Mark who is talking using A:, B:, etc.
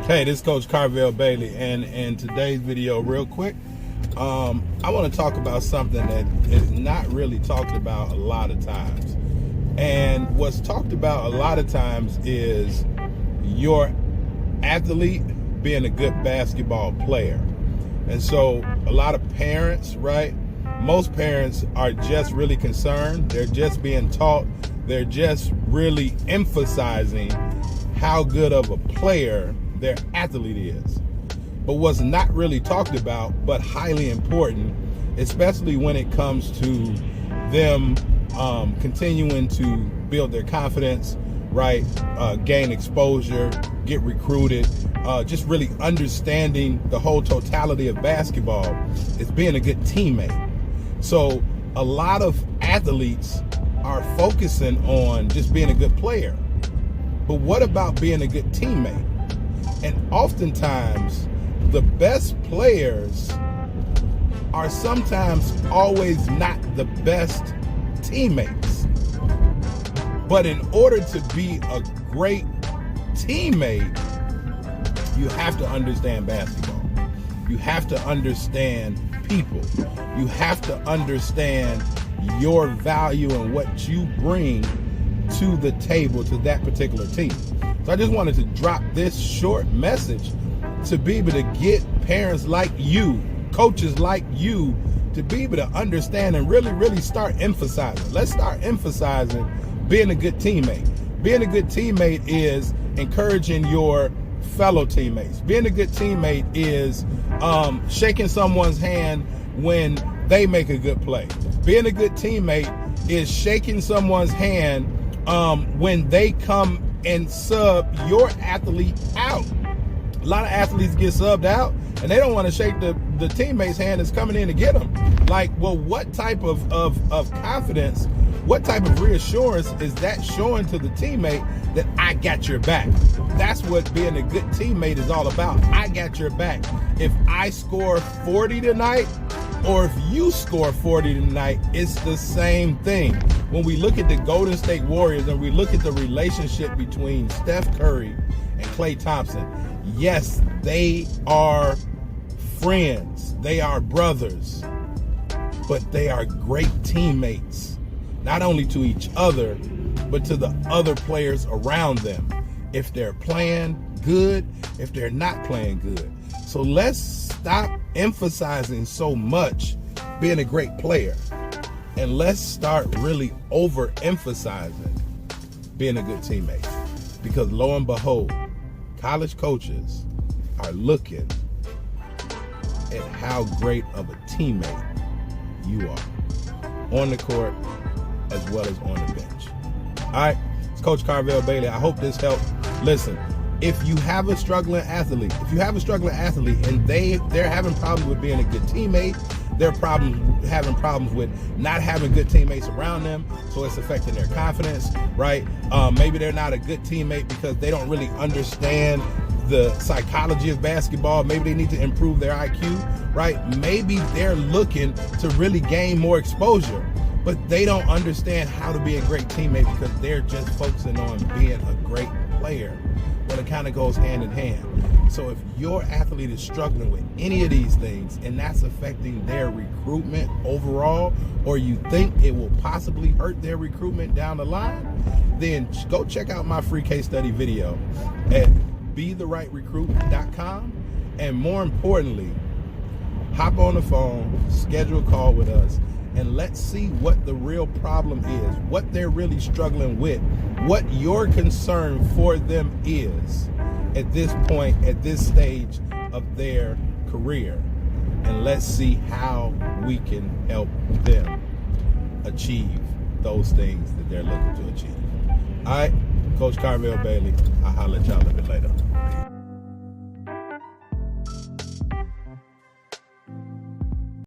A: Hey, this is Coach Carvel Bailey, and in today's video, real quick, I want to talk about something that is not really talked about a lot of times. And what's talked about a lot of times is your athlete being a good basketball player. And so a lot of parents, right? Most parents are just really concerned. They're just being taught. They're just really emphasizing how good of a player their athlete is. But what's not really talked about, but highly important, especially when it comes to them continuing to build their confidence, right? Gain exposure, get recruited, just really understanding the whole totality of basketball, is being a good teammate. So a lot of athletes are focusing on just being a good player. But what about being a good teammate? And oftentimes, the best players are sometimes always not the best teammates. But in order to be a great teammate, you have to understand basketball. You have to understand people. You have to understand your value and what you bring to the table, to that particular team. So I just wanted to drop this short message to be able to get parents like you, coaches like you, to be able to understand and really start emphasizing. Let's start emphasizing being a good teammate. Being a good teammate is encouraging your fellow teammates. Being a good teammate is shaking someone's hand when they make a good play. Being a good teammate is shaking someone's hand when they come and sub your athlete out. A lot of athletes get subbed out and they don't want to shake the teammate's hand that's coming in to get them. Like, well, what type of confidence, what type of reassurance is that showing to the teammate that I got your back? That's what being a good teammate is all about. I got your back. If I score 40 tonight, or if you score 40 tonight, it's the same thing. When we look at the Golden State Warriors and we look at the relationship between Steph Curry and Klay Thompson, yes, they are friends. They are brothers. But they are great teammates, not only to each other, but to the other players around them. If they're playing good, if they're not playing good. So let's stop emphasizing so much being a great player, and let's start really overemphasizing being a good teammate. Because lo and behold, college coaches are looking at how great of a teammate you are on the court as well as on the bench. All right, it's Coach Carvel Bailey. I hope this helped. Listen, if you have a struggling athlete, and they're having problems with being a good teammate, they're having problems with not having good teammates around them, so it's affecting their confidence, right? Maybe they're not a good teammate because they don't really understand the psychology of basketball. Maybe they need to improve their IQ, right? Maybe they're looking to really gain more exposure, but they don't understand how to be a great teammate because they're just focusing on being a great player. Well, it kind of goes hand in hand. So if your athlete is struggling with any of these things and that's affecting their recruitment overall, or you think it will possibly hurt their recruitment down the line, then go check out my free case study video at BeTheRightRecruit.com. And more importantly, hop on the phone, schedule a call with us, and let's see what the real problem is, what they're really struggling with, what your concern for them is at this point, at this stage of their career. And let's see how we can help them achieve those things that they're looking to achieve. All right, Coach Carvel Bailey. I'll holler at y'all a bit later.